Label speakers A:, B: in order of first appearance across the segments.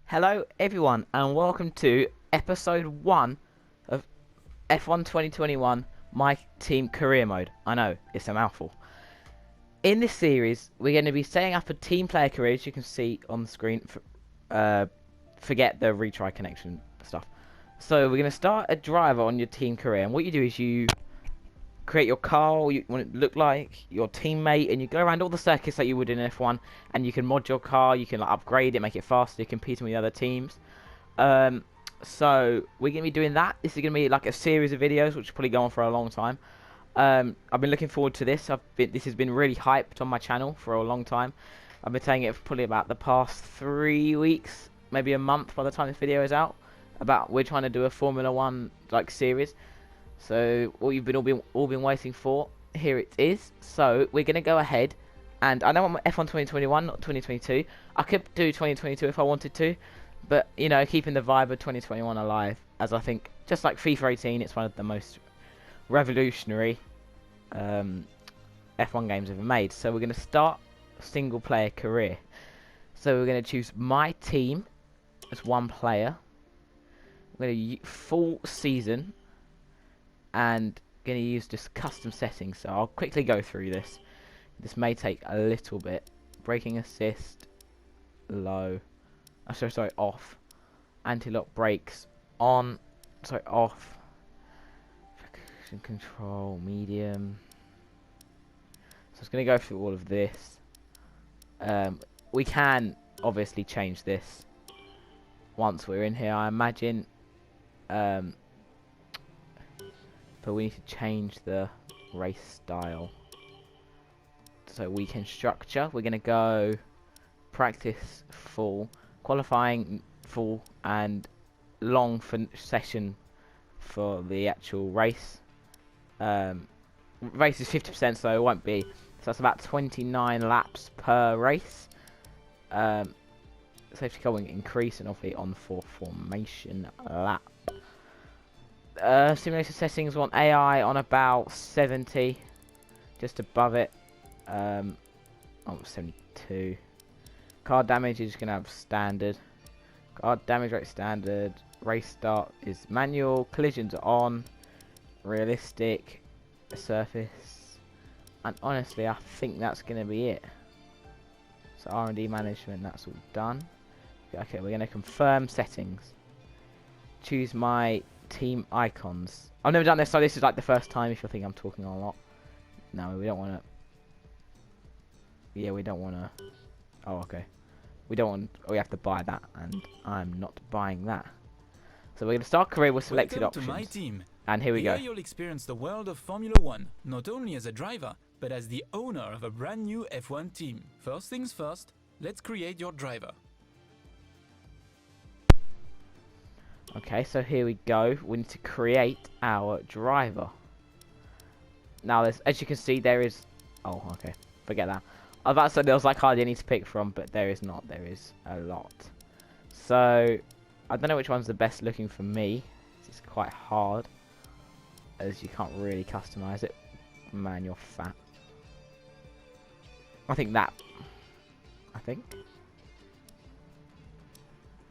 A: Hello everyone and welcome to episode 1 of F1 2021 My Team Career Mode. I know, it's a mouthful. In this series, we're going to be setting up a team player career, as you can see on the screen. Forget the retry connection stuff. So we're going to start a driver on your team career, and what you do is you create your car, what you want it to look like, your teammate, and you go around all the circuits that you would in F1, and you can mod your car, you can upgrade it, make it faster, competing with other teams. So we're going to be doing that. This is going to be like a series of videos, which will probably go on for a long time. I've been looking forward to this. This has been really hyped on my channel for a long time. I've been saying it for probably about the past 3 weeks, maybe a month by the time this video is out. About we're trying to do a Formula One series. So what you've all been waiting for, here it is. So we're gonna go ahead, and I know I'm F1 2021, not 2022. I could do 2022 if I wanted to, but you know, keeping the vibe of 2021 alive, as I think, just like FIFA 18, it's one of the most revolutionary F1 games ever made. So we're gonna start single player career. So we're gonna choose my team as one player. We're gonna full season. And going to use just custom settings, so I'll quickly go through this. This may take a little bit. Braking assist, low. Oh, sorry, off. Anti-lock brakes, on. Sorry, off. Traction control, medium. So it's going to go through all of this. We can obviously change this once we're in here, I imagine. But we need to change the race style. So weekend structure, we're going to go practice full, qualifying full, and long session for the actual race. Race is 50%, so it won't be. So that's about 29 laps per race. Safety car will increase, and obviously on for formation lap. Simulator settings want AI on about 70, just above it. 72. Car damage is gonna have standard. Car damage rate standard. Race start is manual. Collisions are on. Realistic. Surface. And honestly, I think that's gonna be it. So R&D management, that's all done. Okay, we're gonna confirm settings. Choose my team icons. I've never done this, so this is like the first time. If you think I'm talking a lot, no, we don't want to. Yeah, we don't want to. Oh, okay. We don't want. Oh, we have to buy that, and I'm not buying that. So we're gonna start career with selected options.
B: To my team.
A: And here we go.
B: You'll experience the world of Formula One, not only as a driver, but as the owner of a brand new F1 team. First things first, let's create your driver.
A: Okay, so here we go. We need to create our driver. Now, as you can see, there is... Oh, okay. Forget that. I was about to say there was hardly any to pick from, but there is not. There is a lot. So, I don't know which one's the best looking for me. It's quite hard, as you can't really customize it. Man, you're fat. I think that. I think.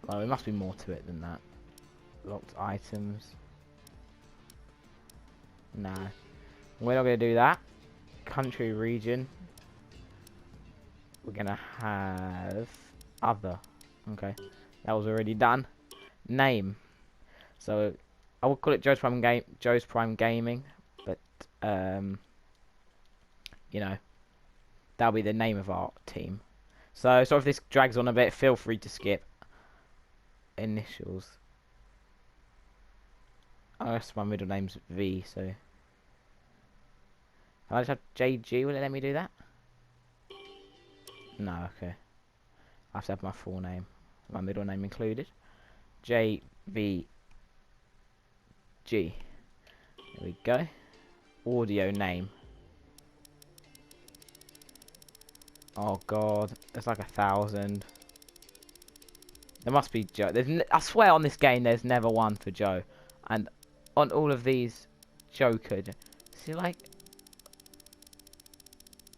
A: Well, there must be more to it than that. Locked items. Nah. We're not going to do that. Country, region. We're going to have other. Okay. That was already done. Name. So, I would call it Joe's Prime Gaming. But, you know. That'll be the name of our team. So if this drags on a bit, feel free to skip. Initials. Oh, that's my middle name's V, so... Can I just have JG? Will it let me do that? No, okay. I have to have my full name. My middle name included. JVG. There we go. Audio name. Oh god, it's like 1,000. There must be Joe. I swear on this game there's never one for Joe. And on all of these, Joe could. See, like...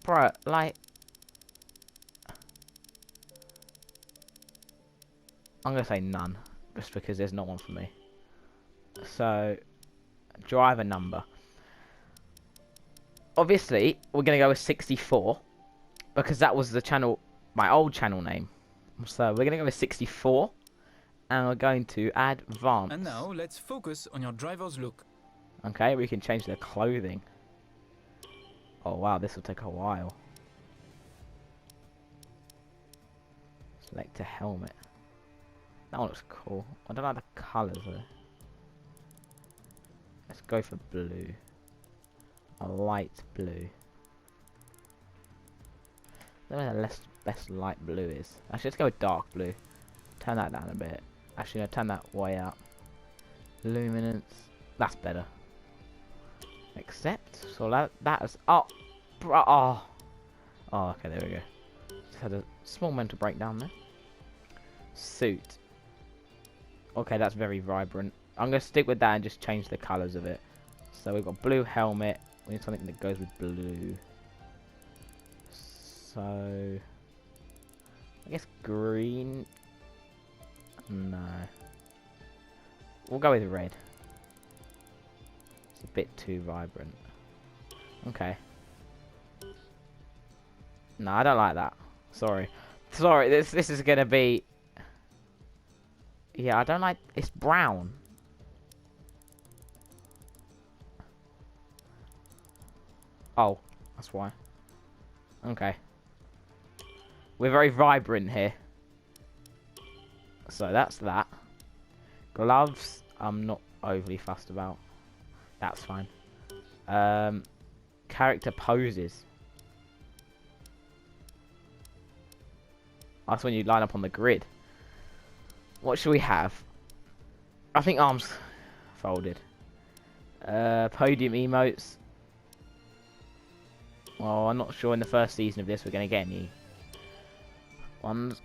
A: Bro, like... I'm going to say none, just because there's not one for me. So, driver number. Obviously, we're going to go with 64, because that was the channel, my old channel name. So, we're going to go with 64, and we're going to add advanced.
B: And now, let's focus on your driver's look.
A: Okay, we can change their clothing. Oh wow, this will take a while. Select a helmet. That one looks cool. I don't like the colours though. Let's go for blue. A light blue. I don't know what the best light blue is. Actually, let's go with dark blue. Turn that down a bit. Actually, no, turn that way up. Luminance. That's better. Accept. So that is. Oh, oh. Oh, okay, there we go. Just had a small mental breakdown there. Suit. Okay, that's very vibrant. I'm gonna stick with that and just change the colours of it. So we've got blue helmet. We need something that goes with blue. So I guess green. No. We'll go with red. It's a bit too vibrant. Okay. No, I don't like that. Sorry. Sorry, this is gonna be. Yeah, I don't like. It's brown. Oh, that's why. Okay. We're very vibrant here. So that's that. Gloves, I'm not overly fussed about. That's fine. Character poses. That's when you line up on the grid. What should we have? I think arms folded. Podium emotes. Well, I'm not sure in the first season of this we're going to get any ones.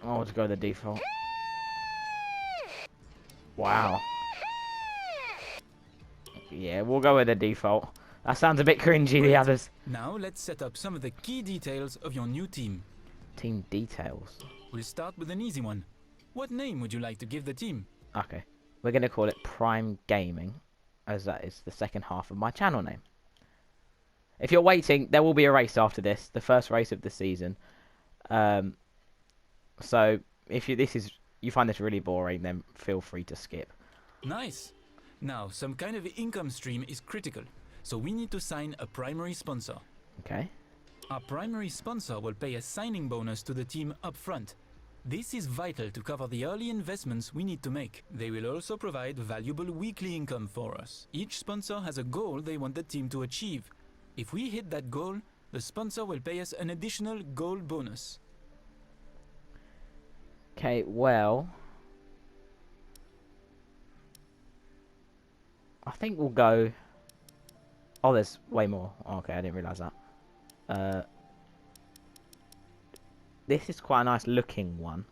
A: I'll just go with the default. Wow. Yeah, we'll go with the default. That sounds a bit cringy, the others.
B: Now let's set up some of the key details of your new team.
A: Team details.
B: We'll start with an easy one. What name would you like to give the team?
A: Okay. We're going to call it Prime Gaming, as that is the second half of my channel name. If you're waiting, there will be a race after this, the first race of the season. So if you find this really boring, then feel free to skip.
B: Nice. Now, some kind of income stream is critical, so we need to sign a primary sponsor.
A: Okay.
B: Our primary sponsor will pay a signing bonus to the team up front. This is vital to cover the early investments we need to make. They will also provide valuable weekly income for us. Each sponsor has a goal they want the team to achieve. If we hit that goal, the sponsor will pay us an additional goal bonus.
A: Okay, well, I think we'll go. Oh, there's way more. Okay, I didn't realise that. This is quite a nice looking one.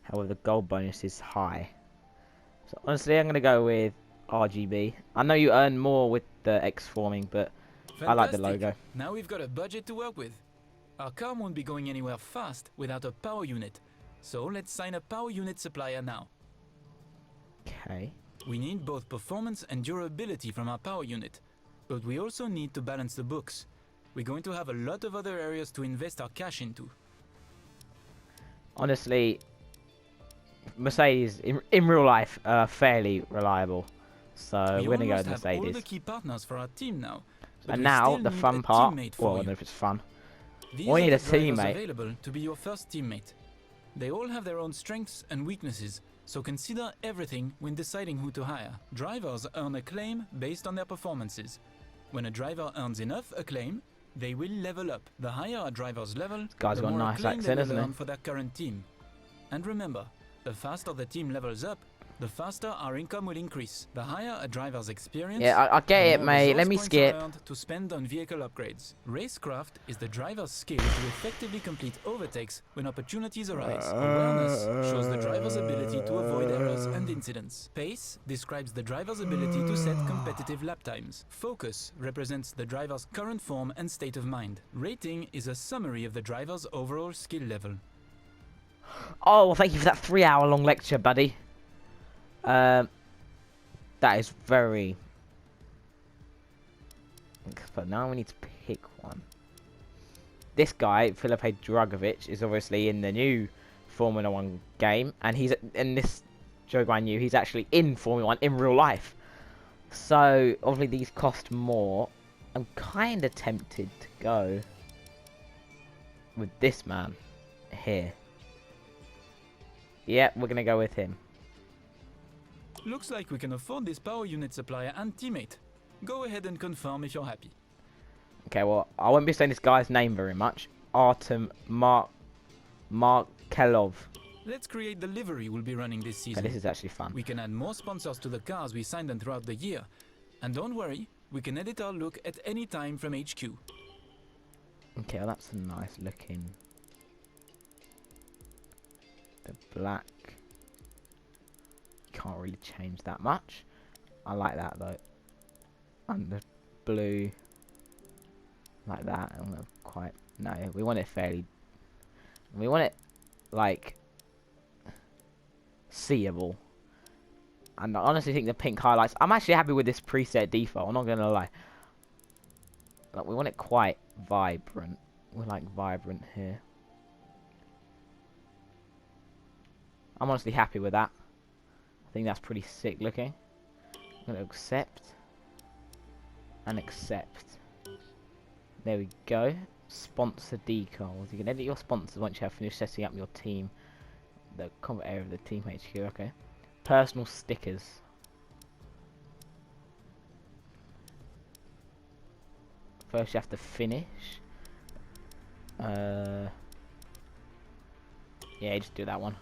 A: However, the gold bonus is high. So honestly, I'm going to go with RGB. I know you earn more with the X forming, but
B: Fantastic.
A: I like the logo.
B: Now we've got a budget to work with. Our car won't be going anywhere fast without a power unit. So let's sign a power unit supplier now.
A: Okay.
B: We need both performance and durability from our power unit, but we also need to balance the books. We're going to have a lot of other areas to invest our cash into.
A: Honestly, Mercedes in real life are fairly reliable, so we're gonna go with Mercedes.
B: We almost have all the key partners for our team now.
A: And now the fun part. Well, I don't know if it's fun. We need a teammate
B: available to be your first teammate. They all have their own strengths and weaknesses, so consider everything when deciding who to hire. Drivers earn acclaim based on their performances. When a driver earns enough acclaim, they will level up. The higher a driver's level, the more acclaim they will earn for their current team. And remember, the faster the team levels up, the faster our income will increase. The higher a driver's experience,
A: Yeah, I get
B: the
A: it,
B: more
A: mate. Let
B: resource
A: me
B: points
A: skip.
B: are earned to spend on vehicle upgrades. Racecraft is the driver's skill to effectively complete overtakes when opportunities arise. Awareness shows the driver's ability to avoid errors and incidents. Pace describes the driver's ability to set competitive lap times. Focus represents the driver's current form and state of mind. Rating is a summary of the driver's overall skill level.
A: Oh, well, thank you for that 3-hour-long lecture, buddy. That is very... But now we need to pick one. This guy, Filipe Drugovich, is obviously in the new Formula 1 game. And he's in this Joe Guan Yu, he's actually in Formula 1 in real life. So, obviously these cost more. I'm kind of tempted to go with this man here. Yeah, we're going to go with him.
B: Looks like we can afford this power unit supplier and teammate. Go ahead and confirm if you're happy.
A: Okay, well, I won't be saying this guy's name very much. Artem Markelov.
B: Let's create the livery we'll be running this season.
A: Okay, this is actually fun.
B: We can add more sponsors to the cars we sign them throughout the year. And don't worry, we can edit our look at any time from HQ.
A: Okay, well, that's a nice looking... The black... Can't really change that much. I like that, though. And the blue... Like that. I'm not quite... No, we want it fairly... We want it, like... Seeable. And I honestly think the pink highlights... I'm actually happy with this preset default, I'm not going to lie. Like, we want it quite vibrant. We like vibrant here. I'm honestly happy with that. I think that's pretty sick looking. I'm going to accept. And accept. There we go. Sponsor decals. You can edit your sponsors once you have finished setting up your team. The combat area of the team HQ. Okay. Personal stickers. First you have to finish. Yeah, just do that one.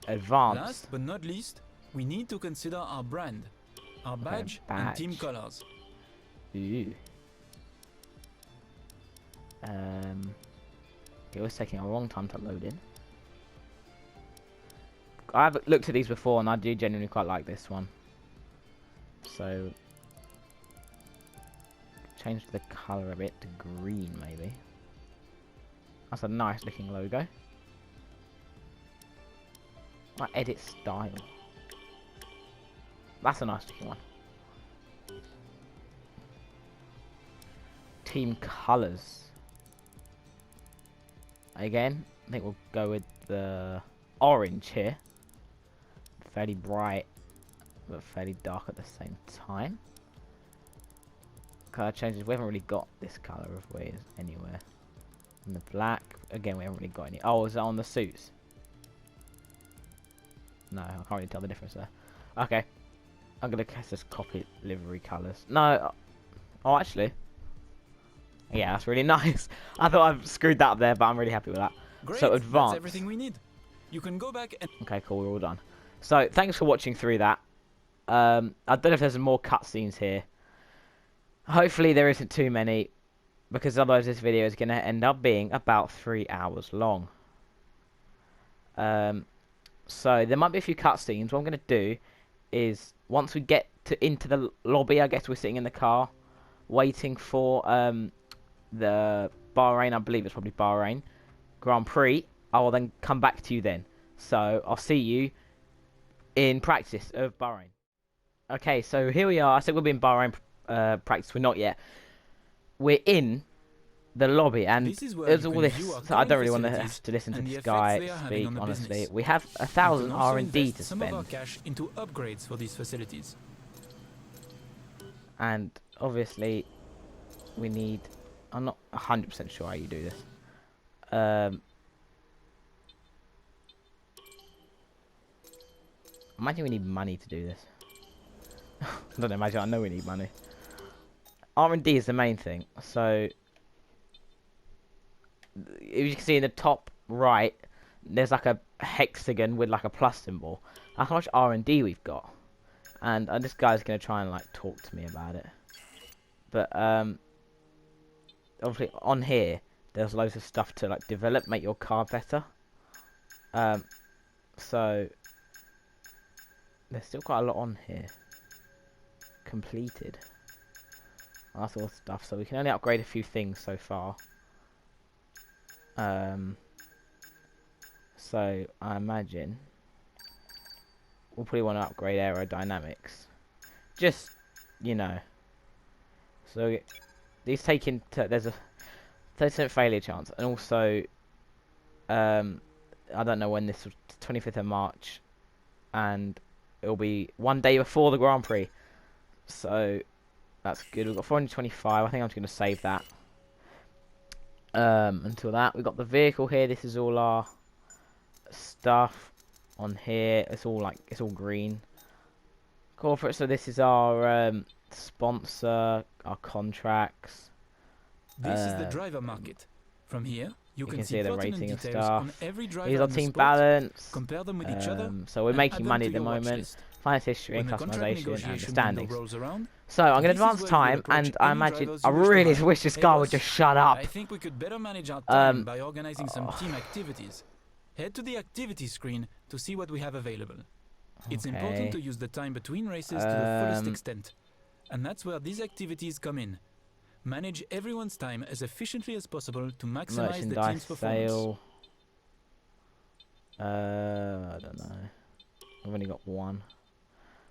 A: Advanced.
B: Last but not least, we need to consider our brand. Our badge and team colors.
A: Ooh. It was taking a long time to load in. I've looked at these before and I do genuinely quite like this one. So change the colour a bit to green maybe. That's a nice looking logo. Like edit style. That's a nice looking one. Team colours. Again, I think we'll go with the orange here. Fairly bright, but fairly dark at the same time. Colour changes. We haven't really got this colour of ways anywhere. And the black, again, we haven't really got any. Oh, is that on the suits? No, I can't really tell the difference there. Okay, I'm gonna just copy livery colours. No, oh, actually, yeah, that's really nice. I thought I've screwed that up there, but I'm really happy with that.
B: Great,
A: So advanced.
B: that's everything we need. You can go back and...
A: Okay, cool, we're all done. So, thanks for watching through that. I don't know if there's more cutscenes here. Hopefully there isn't too many, because otherwise this video is going to end up being about 3 hours long. So, there might be a few cutscenes. What I'm going to do is, once we get into the lobby, I guess we're sitting in the car, waiting for the Bahrain, I believe it's probably Bahrain, Grand Prix. I will then come back to you then. So, I'll see you in practice of Bahrain. Okay, so here we are. I said we'll be in Bahrain practice. We're not yet. We're in the lobby, and there's all this. So I don't really want to have to listen to this guy speak. Honestly, we have 1,000 R&D to
B: some of our
A: spend,
B: cash into upgrades for these facilities.
A: and obviously we need. I'm not 100% sure how you do this. Imagine we need money to do this. I don't imagine. I know we need money. R&D is the main thing. So, if you can see in the top right, there's like a hexagon with like a plus symbol. That's how much R&D we've got. And this guy's going to try and, like, talk to me about it. But, obviously, on here, there's loads of stuff to, like, develop, make your car better. So, there's still quite a lot on here. Completed. That sort of stuff. So, we can only upgrade a few things so far. So, I imagine we'll probably want to upgrade aerodynamics. Just, you know. So, these take into... There's a 30% failure chance. And also, I don't know when this was, 25th of March. And it'll be one day before the Grand Prix. So, that's good. We've got 425. I think I'm just going to save that. Until that. We've got the vehicle here. This is all our stuff on here. It's all like, it's all green. Corporate, so this is our sponsor, our contracts.
B: This is the driver market. From here, you can see
A: the
B: pertinent
A: rating of
B: details on
A: stuff.
B: every driver
A: Here's our
B: in the
A: team
B: sport,
A: balance.
B: compare them with each other,
A: So we're
B: and
A: making
B: add them
A: money
B: to
A: at the
B: your watch
A: moment.
B: list.
A: Finance history and
B: When the contract
A: customization and
B: negotiation
A: standings.
B: window rolls around,
A: So I'm going to
B: this is
A: advance
B: where you
A: time,
B: will approach
A: and I
B: any
A: imagine
B: drivers
A: I
B: you wish to
A: really
B: hire.
A: wish this
B: Hey,
A: guy would
B: boss,
A: just shut up.
B: I think we could better manage our time by organizing some team activities. Head to the activity screen to see what we have available. It's important to use the time between races to the fullest extent. And that's where these activities come in. Manage everyone's time as efficiently as possible to maximize the team's performance.
A: Sale. I don't know. I've only got one.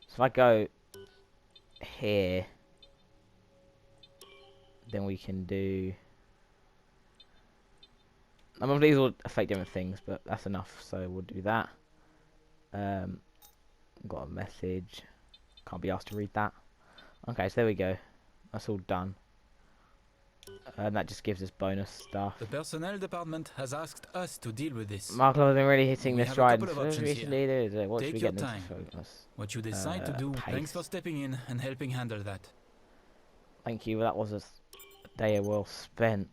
A: So if I go here, then we can do... I mean, these will affect different things, but that's enough, so we'll do that. Got a message. Can't be asked to read that. Okay, so there we go. That's all done. And that just gives us bonus stuff.
B: The personnel department has asked us to deal with this.
A: Mark has been really hitting
B: We
A: this
B: have a
A: stride.
B: couple of options
A: Recently, what should
B: Take
A: we
B: your
A: get them
B: time.
A: to focus?
B: What you decide to do,
A: pace.
B: thanks for stepping in and helping handle that.
A: Thank you. That was a day well spent.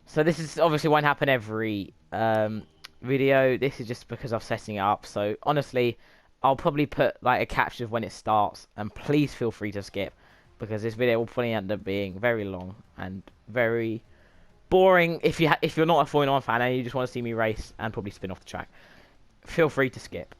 A: So this is obviously won't happen every video. This is just because I'm setting it up. So honestly, I'll probably put like a caption of when it starts, and please feel free to skip, because this video will probably end up being very long and very boring. If you're not a Formula 1 fan and you just want to see me race and probably spin off the track, feel free to skip.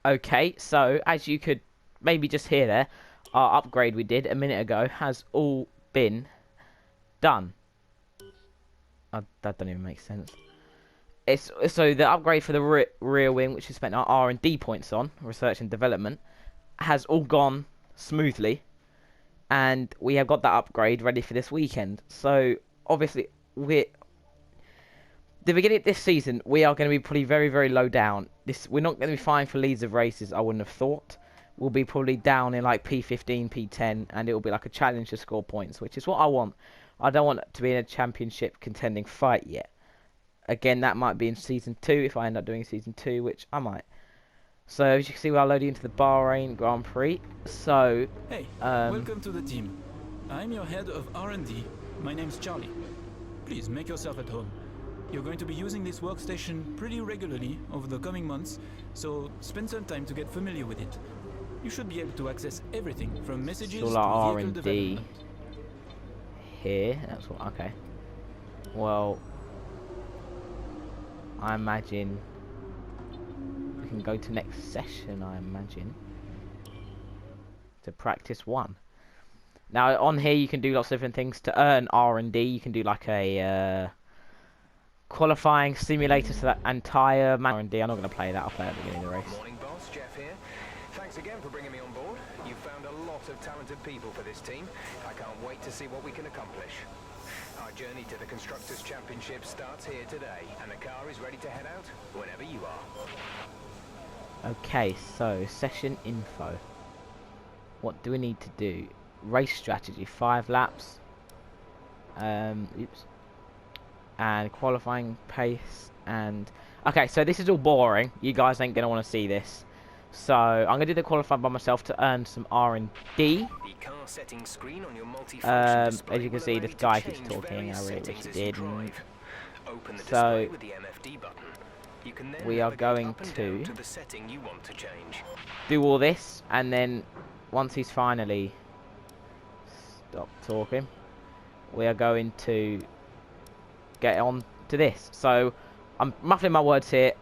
A: Okay, so as you could maybe just hear there, our upgrade we did a minute ago has all been done. That doesn't even make sense. It's so the upgrade for the rear wing, which we spent our R&D points on, research and development, has all gone smoothly, and we have got that upgrade ready for this weekend. So obviously, the beginning of this season, we are going to be probably very, very low down. We're not going to be fine for leads of races, I wouldn't have thought. We'll be probably down in like P15, P10, and it will be like a challenge to score points, which is what I want. I don't want to be in a championship contending fight yet. Again, that might be in Season 2 if I end up doing Season 2, which I might. So, as you can see, we are loading into the Bahrain Grand Prix. So,
B: hey, welcome to the team. I'm your head of R&D. My name's Charlie. Please, make yourself at home. You're going to be using this workstation pretty regularly over the coming months, so spend some time to get familiar with it. You should be able to access everything from messages to
A: all our
B: vehicle
A: R&D
B: development.
A: here. That's what. Okay. Well, I imagine we can go to next session. I imagine to practice one. Now on here you can do lots of different things to earn R&D. You can do like a qualifying simulator to that entire R&D. I'm not going to play that. I'll play at the beginning of the race.
C: Morning, boss. Jeff here. Thanks again for bringing me on board. You've found a lot of talented people for this team. I can't wait to see what we can accomplish. Our journey to the Constructors' Championship starts here today, and the car is ready to head out whenever you are.
A: Okay, so session info. What do we need to do? Race strategy, 5 laps. Oops. And qualifying pace and... Okay, so this is all boring. You guys ain't going to want to see this. So I'm gonna do the qualifying by myself to earn some R&D.
C: The car setting screen on your multifunction display
A: As you can
C: will
A: see,
C: allow
A: this
C: you to
A: guy keeps
C: change
A: talking.
C: various
A: I really wish
C: settings
A: he
C: as you
A: didn't.
C: drive. Open the
A: So
C: display with the MFD button. You can then
A: we are
C: navigate
A: going
C: up and
A: to
C: down to the setting you want to change.
A: do all this, and then once he's finally stopped talking, we are going to get on to this. So I'm muffling my words here,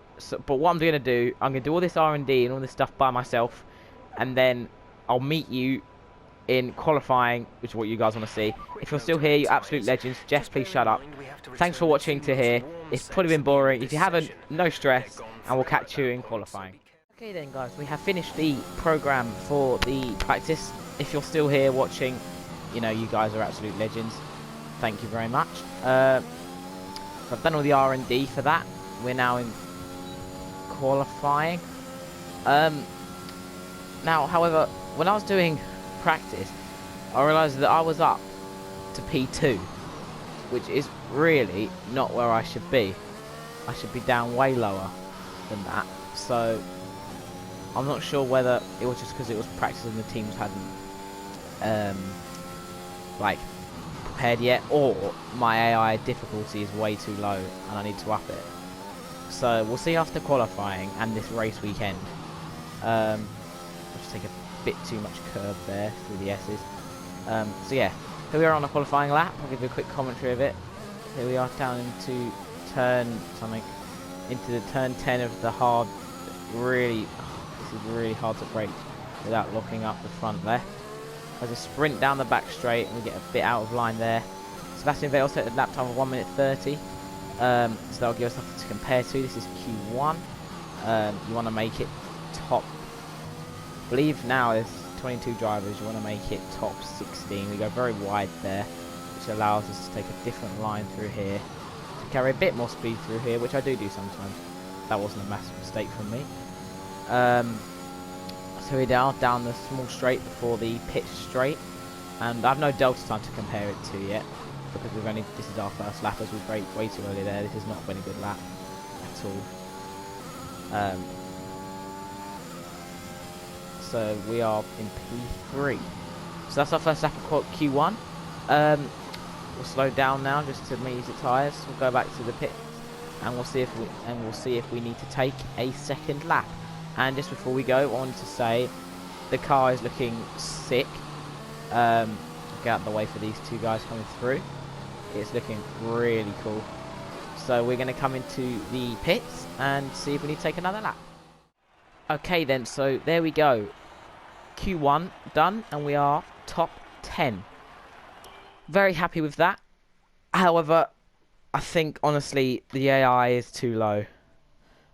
A: but what I'm going to do, I'm going to do all this R&D and all this stuff by myself, and then I'll meet you in qualifying, which is what you guys want to see. If you're still here, you absolute legends. Jeff, please shut up. Thanks for watching to here. It's probably been boring. If you haven't, no stress, and we'll catch you in qualifying. Okay then, guys, we have finished the program for the practice. If you're still here watching, you know, you guys are absolute legends. Thank you very much. I've done all the R&D for that. We're now in qualifying. Now, however, when I was doing practice, I realised that I was up to P2, which is really not where I should be. I should be down way lower than that. So I'm not sure whether it was just because it was practice and the teams hadn't like prepared yet, or my AI difficulty is way too low and I need to up it. So we'll see after qualifying and this race weekend. I'll just take a bit too much curve there through the S's. So yeah, here we are on a qualifying lap. I'll give you a quick commentary of it. Here we are down into turn something, into the turn 10 of the hard, really, this is really hard to brake without locking up the front left. There's a sprint down the back straight and we get a bit out of line there. Sebastian Vettel set a lap time of 1 minute 30. So that'll give us something to compare to. This is Q1. You want to make it top, I believe now there's 22 drivers, you want to make it top 16. We go very wide there, which allows us to take a different line through here, to carry a bit more speed through here, which I do sometimes. That wasn't a massive mistake from me. So we are down the small straight before the pit straight, and I have no delta time to compare it to yet, because this is our first lap, as we braked way too early there. This has not been a good lap at all. So we are in P3. So that's our first lap of Q1. We'll slow down now just to measure the tyres. We'll go back to the pit, and we'll see if we need to take a second lap. And just before we go, I wanted to say the car is looking sick. Get out of the way for these two guys coming through. It's looking really cool. So we're going to come into the pits and see if we need to take another lap. Okay then, so there we go. Q1 done, and we are top 10. Very happy with that. However, I think honestly the AI is too low.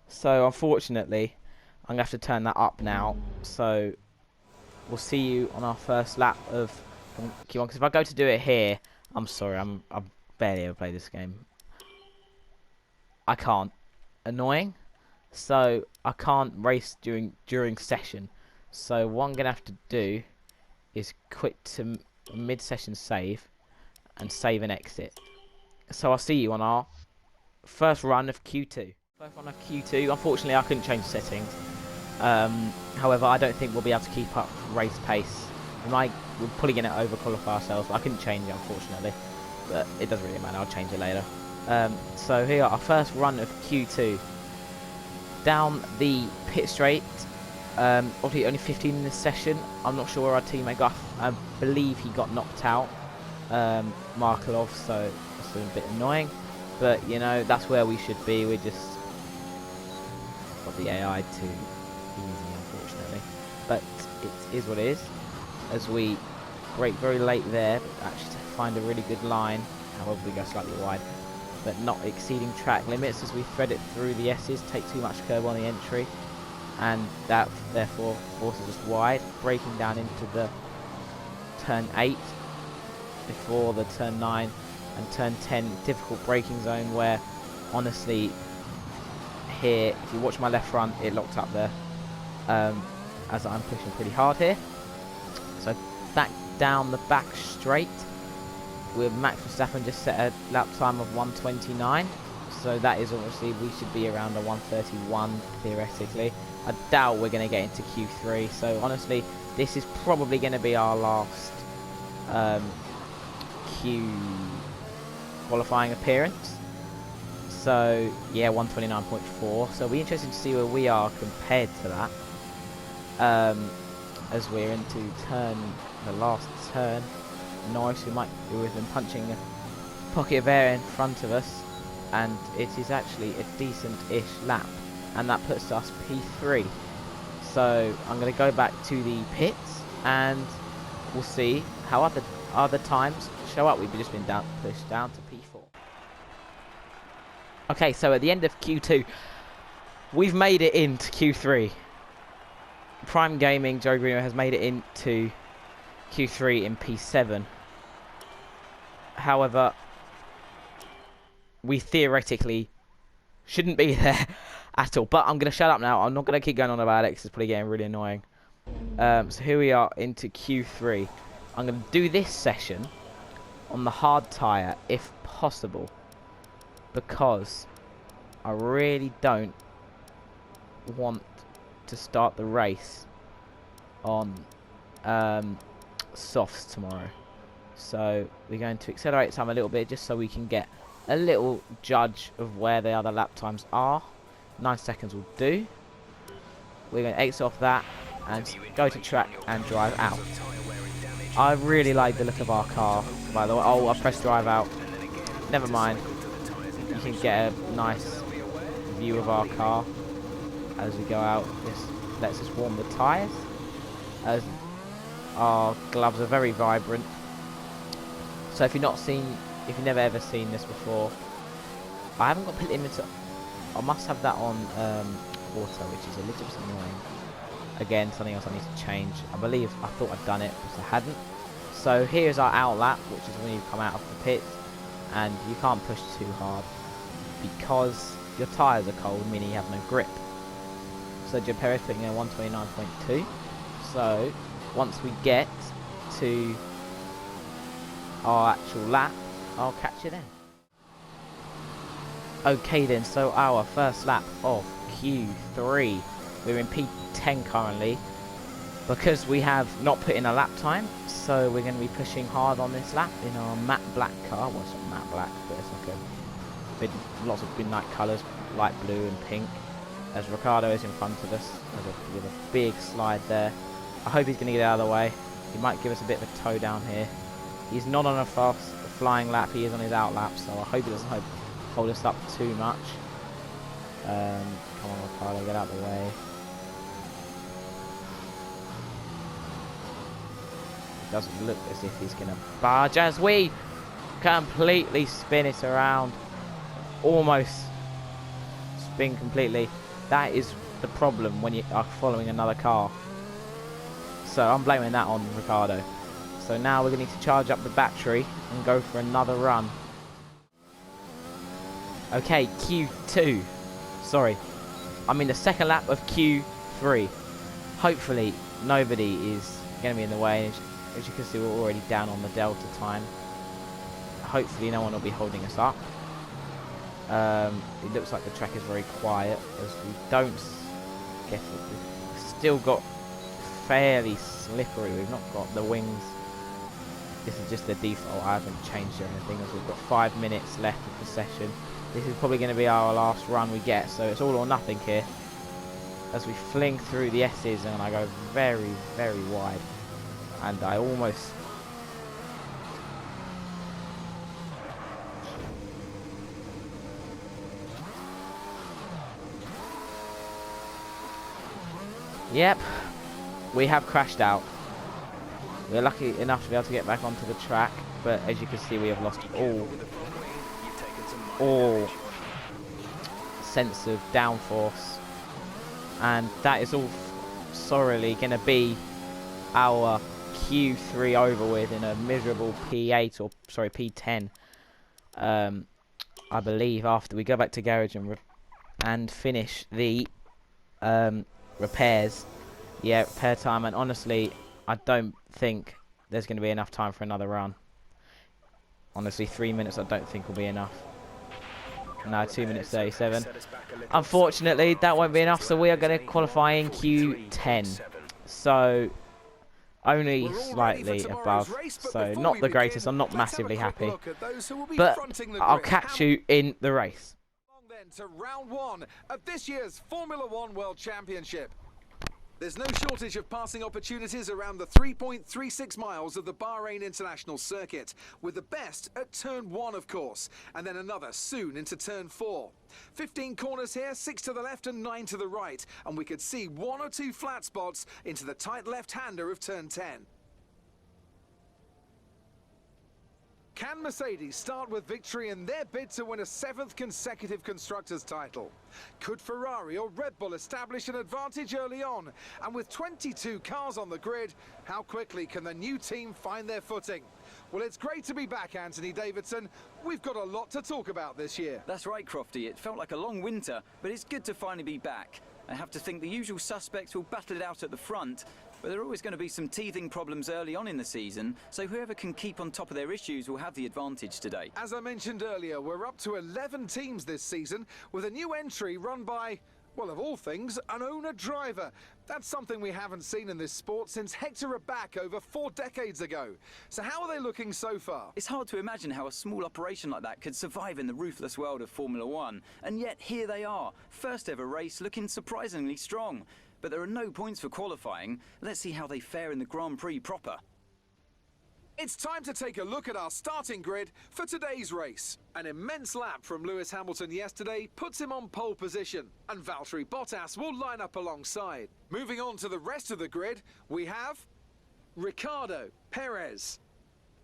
A: So unfortunately, I'm going to have to turn that up now. So we'll see you on our first lap of Q1. Because if I go to do it here, I'm sorry, I've barely ever played this game. I can't. Annoying. So I can't race during session. So what I'm going to have to do is quit to mid-session save and save and exit. So I'll see you on our first run of Q2. First run of Q2. Unfortunately, I couldn't change the settings. However, I don't think we'll be able to keep up race pace. We're probably going to overqualify ourselves, but I couldn't change it, unfortunately. But it doesn't really matter, I'll change it later. So here, our first run of Q2. Down the pit straight. Obviously, only 15 in this session. I'm not sure where our teammate got. I believe he got knocked out, Markelov, so that's a bit annoying. But, you know, that's where we should be. We're just got the AI too easy, unfortunately. But it is what it is. As we brake very late there, but actually to find a really good line. However, we go slightly wide, but not exceeding track limits as we thread it through the S's, take too much curb on the entry, and that therefore forces us wide, braking down into the turn 8 before the turn 9 and turn 10 difficult braking zone, where honestly here, if you watch my left front, it locked up there, as I'm pushing pretty hard here. So back down the back straight with Max Verstappen just set a lap time of 1:29, so that is obviously, we should be around a 1:31 theoretically. I doubt we're going to get into Q3. So honestly, this is probably going to be our last Q qualifying appearance. So yeah, 129.4. So it'll be interesting to see where we are compared to that. As we're into the last turn. Nice, we've been punching a pocket of air in front of us, and it is actually a decent-ish lap, and that puts us P3. So I'm going to go back to the pits, and we'll see how other times show up. We've just been pushed down to P4. Okay, so at the end of Q2, we've made it into Q3. Prime Gaming, Joe Greenwood, has made it into Q3 in P7. However, we theoretically shouldn't be there at all. But I'm going to shut up now. I'm not going to keep going on about it because it's probably getting really annoying. So here we are into Q3. I'm going to do this session on the hard tyre if possible, because I really don't want to start the race on softs tomorrow. So we're going to accelerate time a little bit just so we can get a little judge of where the other lap times are. 9 seconds will do. We're going to exit off that and go to track and drive out. I really like the look of our car, by the way. Oh, I pressed drive out. Never mind. You can get a nice view of our car as we go out. This lets us warm the tyres, as our gloves are very vibrant. So if you've never ever seen this before, I haven't got pit limiter. I must have that on auto, which is a little bit annoying. Again, something else I need to change. I thought I'd done it, but I hadn't. So here's our out lap, which is when you come out of the pit, and you can't push too hard because your tyres are cold, meaning you have no grip. So Joe Perez putting in 129.2. So once we get to our actual lap, I'll catch you then. Okay then, so our first lap of Q3. We're in P10 currently because we have not put in a lap time, so we're going to be pushing hard on this lap in our matte black car. Well, it's not matte black, but it's like lots of midnight colours, light blue and pink, as Ricardo is in front of us with a big slide there. I hope he's going to get out of the way. He might give us a bit of a toe down here. He's not on a fast flying lap, he is on his out lap, so I hope he doesn't hold us up too much. Come on, Ricardo, get out of the way. It doesn't look as if he's going to barge as we completely spin it around. Almost spin completely. That is the problem when you are following another car. So I'm blaming that on Ricardo. So now we're going to need to charge up the battery and go for another run. Okay, Q2. Sorry. I'm in the second lap of Q3. Hopefully nobody is going to be in the way. As you can see, we're already down on the delta time. Hopefully no one will be holding us up. It looks like the track is very quiet as we don't get it. We've still got fairly slippery. We've not got the wings. This is just the default. I haven't changed or anything, as we've got 5 minutes left of the session. This is probably going to be our last run we get, so it's all or nothing here as we fling through the S's, and I go very, very wide, and I almost Yep, we have crashed out. We're lucky enough to be able to get back onto the track, but as you can see, we have lost all sense of downforce, and that is all sorrily going to be our Q3 over with in a miserable P8 or sorry P10. I believe after we go back to garage and finish the repairs. Yeah, repair time, and honestly, I don't think there's going to be enough time for another run. Honestly, 3 minutes I don't think will be enough. No, 2 minutes 37. Unfortunately, that won't be enough, so we are going to qualify in Q10. So, only slightly above. So, not the greatest. I'm not massively happy. But I'll catch you in the race.
D: To round 1 of this year's Formula 1 World Championship. There's no shortage of passing opportunities around the 3.36 miles of the Bahrain International Circuit, with the best at turn 1, of course, and then another soon into turn 4. 15 corners here, 6 to the left and 9 to the right, and we could see 1 or 2 flat spots into the tight left-hander of turn 10. Can Mercedes start with victory in their bid to win a 7th consecutive Constructors' title? Could Ferrari or Red Bull establish an advantage early on? And with 22 cars on the grid, how quickly can the new team find their footing? Well, it's great to be back, Anthony Davidson. We've got a lot to talk about this year.
E: That's right, Crofty. It felt like a long winter, but it's good to finally be back. I have to think the usual suspects will battle it out at the front, but there are always going to be some teething problems early on in the season, so whoever can keep on top of their issues will have the advantage today.
D: As I mentioned earlier, we're up to 11 teams this season, with a new entry run by, well, of all things, an owner-driver. That's something we haven't seen in this sport since Hector Raback over 4 decades ago. So how are they looking so far?
E: It's hard to imagine how a small operation like that could survive in the ruthless world of Formula 1, and yet here they are, first ever race looking surprisingly strong. But there are no points for qualifying. Let's see how they fare in the Grand Prix proper.
D: It's time to take a look at our starting grid for today's race. An immense lap from Lewis Hamilton yesterday puts him on pole position, and Valtteri Bottas will line up alongside. Moving on to the rest of the grid, we have Ricciardo, Perez,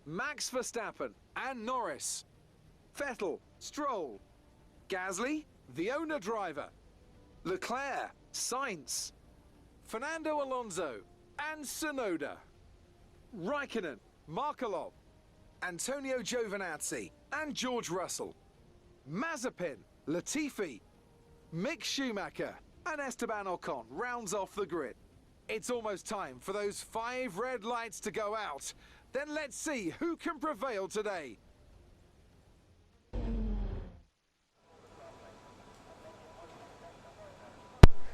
D: Max Verstappen and Norris, Vettel, Stroll, Gasly, the owner driver, Leclerc, Sainz, Fernando Alonso and Tsunoda, Raikkonen, Markelov, Antonio Giovinazzi and George Russell, Mazepin, Latifi, Mick Schumacher and Esteban Ocon rounds off the grid. It's almost time for those 5 red lights to go out. Then let's see who can prevail today.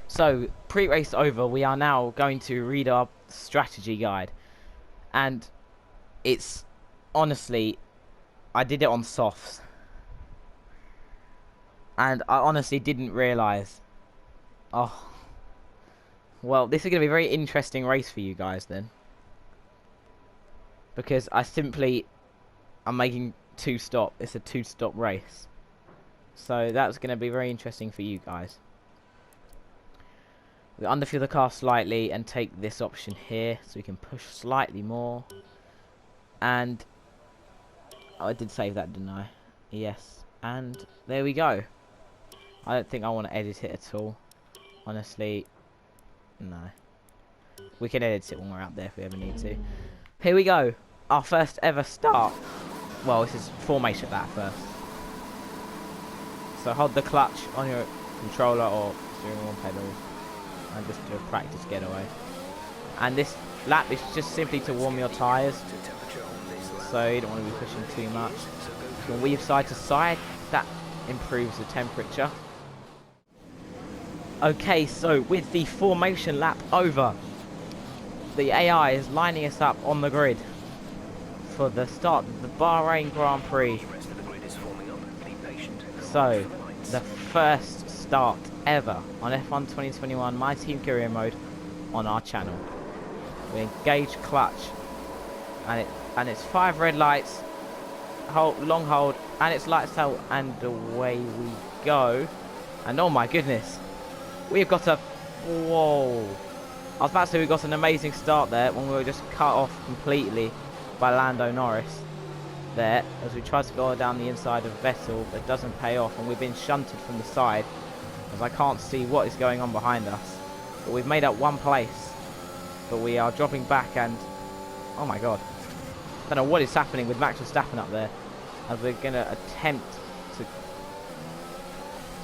A: So, pre-race over, we are now going to read our strategy guide. And it's, honestly, I did it on softs. And I honestly didn't realise. Oh. Well, this is going to be a very interesting race for you guys then. Because I'm making 2-stop. It's a 2-stop race. So that's going to be very interesting for you guys. We underfuel the car slightly and take this option here so we can push slightly more. And oh, I did save that, didn't I? Yes. And there we go. I don't think I want to edit it at all. Honestly, no. We can edit it when we're out there if we ever need to. Here we go. Our first ever start. Well, this is formation lap first. So hold the clutch on your controller or steering wheel pedal. And just do a practice getaway. And this lap is just simply to warm your tyres, so you don't want to be pushing too much. You can weave side to side, that improves the temperature. Okay, so with the formation lap over, the AI is lining us up on the grid for the start of the Bahrain Grand Prix. So, the first start ever on F1 2021 My Team Career Mode on our channel. We engage clutch and it's 5 red lights, long hold, and it's lights out, and away we go. And oh my goodness, we've got a whoa! I was about to say we got an amazing start there when we were just cut off completely by Lando Norris there as we tried to go down the inside of Vettel, but it doesn't pay off, and we've been shunted from the side as I can't see what is going on behind us. But we've made up 1 place, but we are dropping back, and oh my god, I don't know what is happening with Max Verstappen up there, as we're going to attempt to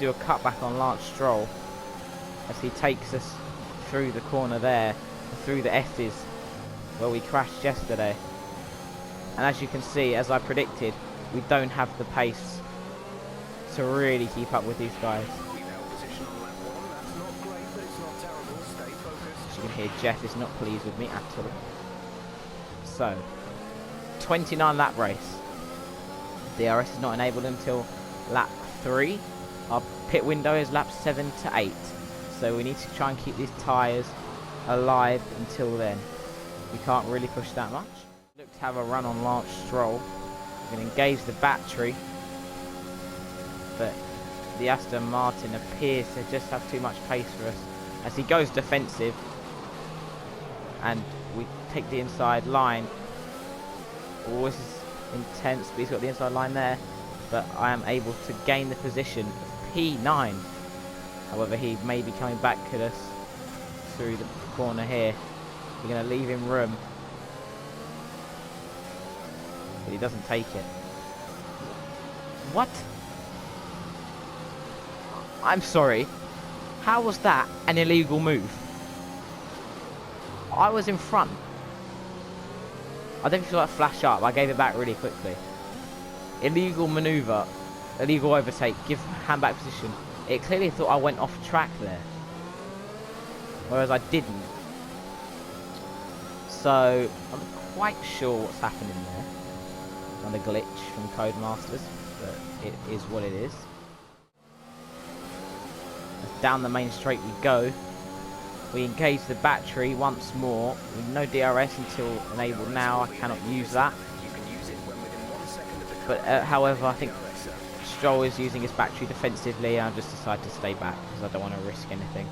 A: do a cutback on Lance Stroll as he takes us through the corner there, through the S's where we crashed yesterday. And as you can see, as I predicted, we don't have the pace to really keep up with these guys.
C: We've held position on lap 1. That's not great, but it's not terrible. Stay focused.
A: As you can hear, Jeff is not pleased with me at all. So, 29 lap race. DRS is not enabled until lap 3. Our pit window is lap 7 to 8. So we need to try and keep these tyres alive until then. We can't really push that much. Look to have a run on Lance Stroll. We can engage the battery. But the Aston Martin appears to just have too much pace for us as he goes defensive. And we take the inside line. Oh, this is intense, but he's got the inside line there. But I am able to gain the position of P9. However, he may be coming back at us through the corner here. We're going to leave him room. But he doesn't take it. What? I'm sorry. How was that an illegal move? I was in front. I don't feel like flash up. I gave it back really quickly. Illegal maneuver. Illegal overtake. Give hand back position. It clearly thought I went off track there. Whereas I didn't. So, I'm quite sure what's happening there. Another glitch from Codemasters. But it is what it is. Down the main straight we go. We engage the battery once more. With no DRS until enabled now. I cannot use that. But however, I think Stroll is using his battery defensively. And I've just decided to stay back because I don't want to risk anything.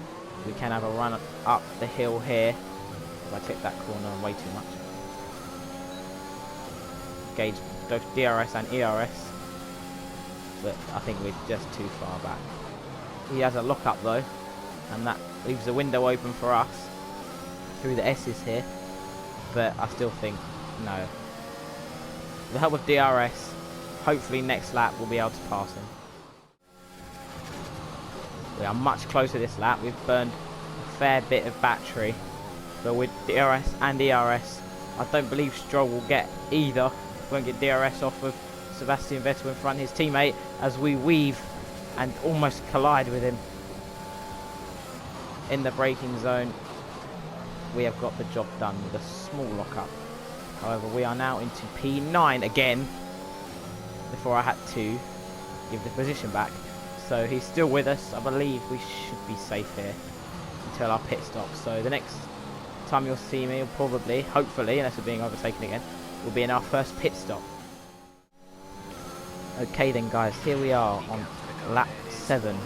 A: We can have a run up the hill here. If I take that corner way too much. Engage both DRS and ERS. But I think we're just too far back. He has a lock-up though, and that leaves the window open for us through the S's here. But I still think, no. With the help of DRS, hopefully next lap we'll be able to pass him. We are much closer this lap. We've burned a fair bit of battery. But with DRS and ERS, I don't believe Stroll will get either. Won't get DRS off of Sebastian Vettel in front, his teammate, as we weave and almost collide with him in the braking zone. We have got the job done with a small lock-up. However, we are now into P9 again before I had to give the position back. So he's still with us. I believe we should be safe here until our pit stop. So the next time you'll see me, probably, hopefully, unless we're being overtaken again, will be in our first pit stop. Okay then guys, here we are on lap 7.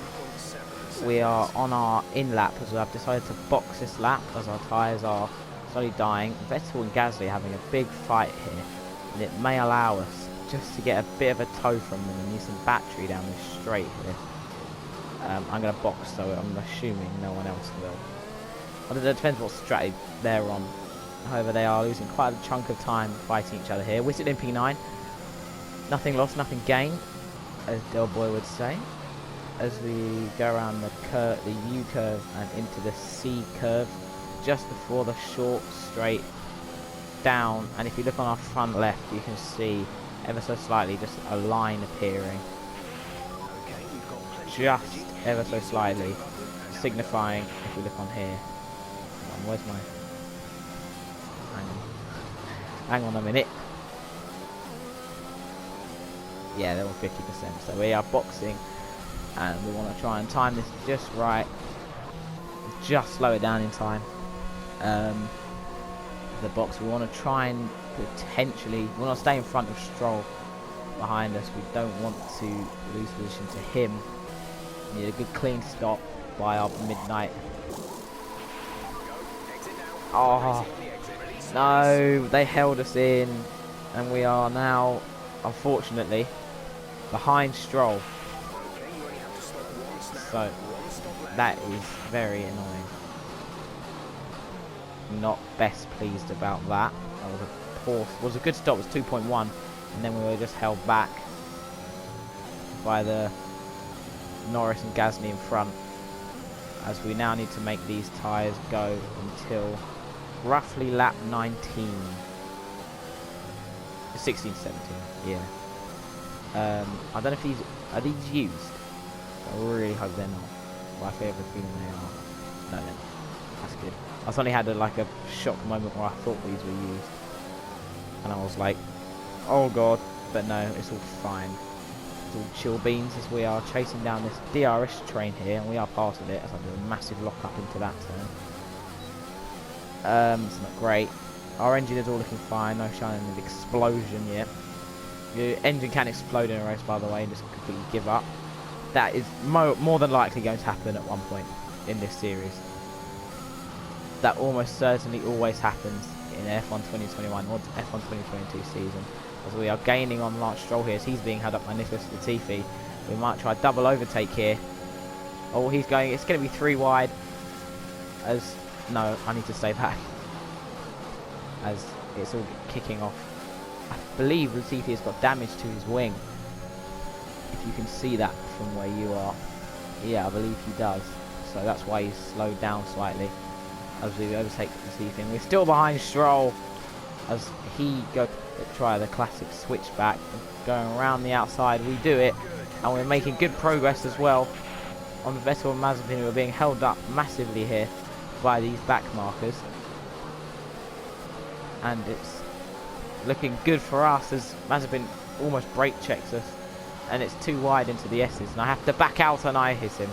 A: We are on our in lap as I've decided to box this lap as our tyres are slowly dying. Vettel and Gasly are having a big fight here, and it may allow us just to get a bit of a tow from them and use some battery down this straight here. I'm going to box, so I'm assuming no one else will. Although it depends what strategy they're on. However, they are losing quite a chunk of time fighting each other here. We're sitting in P9. Nothing lost, nothing gained, as Del Boy would say. As we go around the U curve and into the C curve, just before the short straight down. And if you look on our front left, you can see ever so slightly just a line appearing. Just ever so slightly, signifying, if we look on here. Where's my... Hang on a minute. Yeah, they're all 50%. So we are boxing, and we want to try and time this just right. Just slow it down in time. The box, we want to try and potentially... We want to stay in front of Stroll behind us. We don't want to lose position to him. We need a good clean stop by our midnight. Oh, no, they held us in, and we are now, unfortunately, behind Stroll. So, that is very annoying. Not best pleased about that. That was a poor, was a good stop, it was 2.1, and then we were just held back by the Norris and Gasly in front, as we now need to make these tyres go until roughly lap 19. 16, 17, yeah. I don't know if are these used? I really hope they're not. But I have a feeling they are. No, they're not. That's good. I suddenly had like a shock moment where I thought these were used, and I was like, "Oh god!" But no, it's all fine. It's all chill beans as we are chasing down this DRS train here, and we are part of it. As I do a massive lock up into that turn. It's not great. Our engine is all looking fine. No sign of explosion yet. Your engine can explode in a race, by the way, and just completely give up. That is more than likely going to happen at one point in this series. That almost certainly always happens in F1 2021 or F1 2022 season, as we are gaining on Lance Stroll here as he's being held up by Nicholas Latifi. We might try a double overtake here. Oh, he's going, it's going to be 3 wide. As, no, I need to stay back. As it's all kicking off. I believe Latifi has got damage to his wing. If you can see that from where you are. Yeah, I believe he does. So that's why he's slowed down slightly. As we overtake Latifi. We're still behind Stroll. As he goes to try the classic switchback. Going around the outside. We do it. And we're making good progress as well. On Vettel and Mazepin, who are being held up massively here by these back markers. And it's looking good for us as Mazepin almost brake checks us. And it's too wide into the S's. And I have to back out and I hit him.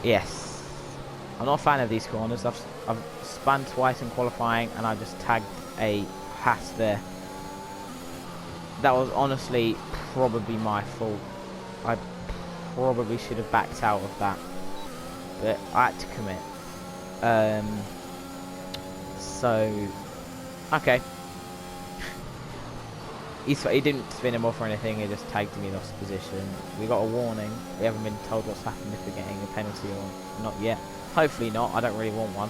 A: Yes. I'm not a fan of these corners. I've spun twice in qualifying and I just tagged a Haas there. That was honestly probably my fault. I probably should have backed out of that. But I had to commit. So, okay. He didn't spin him off or anything, he just tagged me in lost position. We got a warning. We haven't been told what's happened, if we're getting a penalty or not yet. Hopefully not, I don't really want one.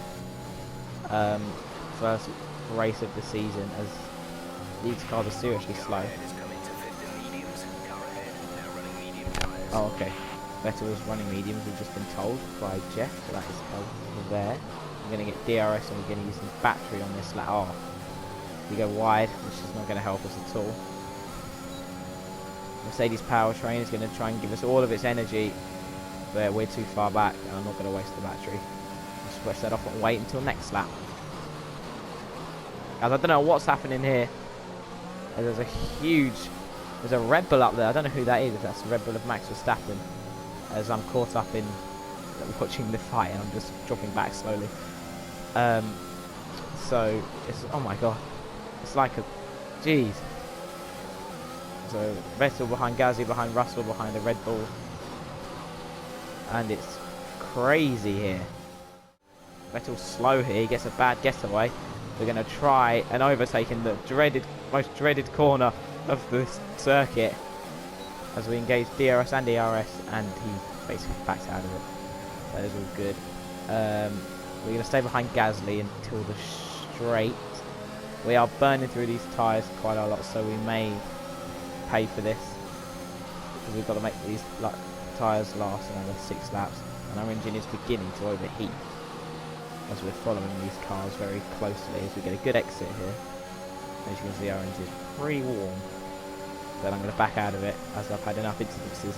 A: First race of the season, as these cars are seriously slow. Oh, okay. Vettel was running mediums, we've just been told by Jeff, so that is over there. I'm going to get DRS and we're going to use some battery on this lap. Oh, we go wide, which is not going to help us at all. Mercedes powertrain is going to try and give us all of its energy, but we're too far back and I'm not going to waste the battery. I'll switch that off and wait until next lap. Guys, I don't know what's happening here. There's a Red Bull up there. I don't know who that is, if that's the Red Bull of Max Verstappen. As I'm caught up in watching the fight and I'm just dropping back slowly. So, it's, oh my god. It's like a, jeez. So, Vettel behind Gasly, behind Russell, behind the Red Bull. And it's crazy here. Vettel's slow here, he gets a bad getaway. We're going to try and overtake in the most dreaded corner of the circuit. As we engage DRS and ERS, and he basically backs out of it. That is all good. We're going to stay behind Gasly until the straight. We are burning through these tyres quite a lot, so we may pay for this. Because we've got to make these tyres last another 6 laps. And our engine is beginning to overheat. As we're following these cars very closely, as we get a good exit here. As you can see, our engine is pretty warm. But I'm going to back out of it, as I've had enough incidences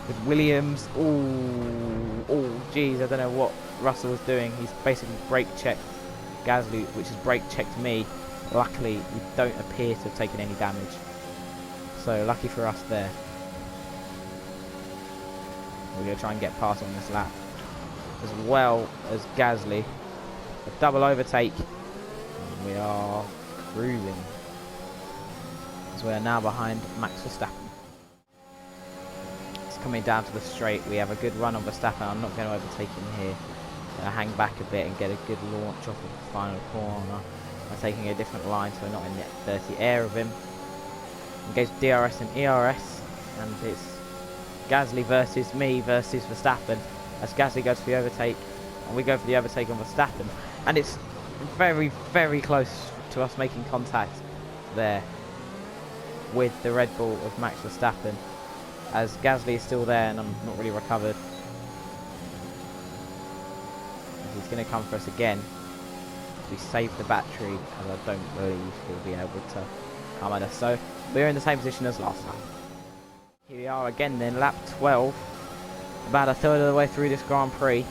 A: with Williams. Oh, geez, I don't know what Russell was doing. He's basically brake checked Gasly, which has brake checked me. Luckily, we don't appear to have taken any damage. So, lucky for us there. We're going to try and get past on this lap. As well as Gasly. A double overtake. And we are cruising. As we are now behind Max Verstappen. It's coming down to the straight. We have a good run on Verstappen. I'm not going to overtake him here. Going to hang back a bit and get a good launch off of the final corner. I'm taking a different line so we're not in the dirty air of him. Engage DRS and ERS. And it's Gasly versus me versus Verstappen. As Gasly goes for the overtake. And we go for the overtake on Verstappen. And it's very, very close to us making contact there with the Red Bull of Max Verstappen, as Gasly is still there and I'm not really recovered. He's going to come for us again. we save the battery, as I don't believe he'll be able to come at us. So we're in the same position as last time. Here we are again then, lap 12. About a third of the way through this Grand Prix.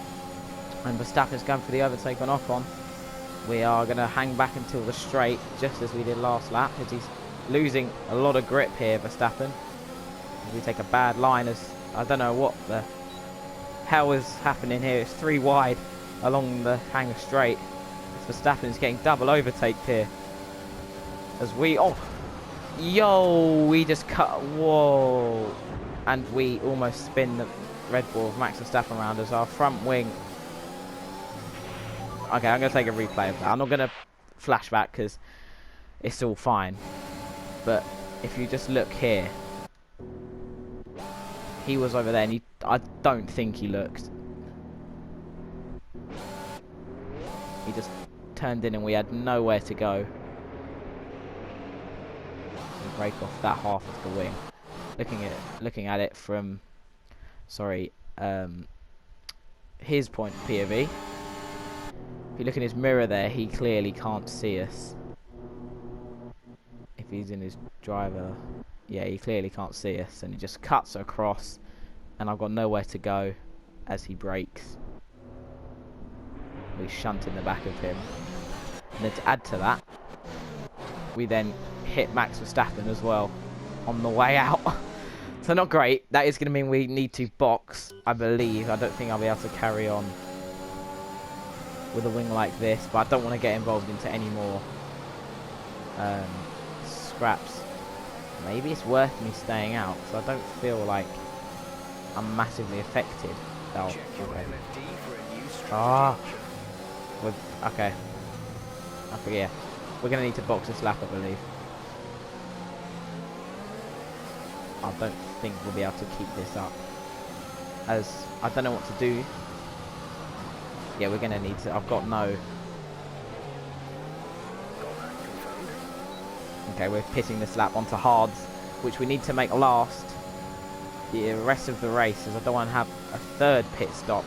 A: And Verstappen's going for the overtake on Ocon. We are going to hang back until the straight, just as we did last lap, as he's losing a lot of grip here, Verstappen. We take a bad line, as I don't know what the hell is happening here. It's 3 wide along the hanger straight. Verstappen's getting double overtaked here. As we, we just cut, whoa. And we almost spin the Red Bull of Max Verstappen around as our front wing. Okay, I'm going to take a replay of that. I'm not going to flashback because it's all fine. But if you just look here, he was over there and I don't think he looked. He just turned in and we had nowhere to go. And break off that half of the wing. Looking at it from, his point of POV. If you look in his mirror there, he clearly can't see us. If he's in his driver, yeah, he clearly can't see us, and he just cuts across, and I've got nowhere to go as he brakes. We shunt in the back of him, and then to add to that, we then hit Max Verstappen as well on the way out. So not great. That is going to mean we need to box, I believe. I don't think I'll be able to carry on with a wing like this, but I don't want to get involved into any more scraps. Maybe it's worth me staying out, so I don't feel like I'm massively affected. Oh, okay. Okay. I forget. We're going to need to box this lap, I believe. I don't think we'll be able to keep this up, as I don't know what to do. Yeah, we're going to need to. I've got no. Okay, we're pitting this lap onto hards, which we need to make last the rest of the race, as I don't want to have a third pit stop,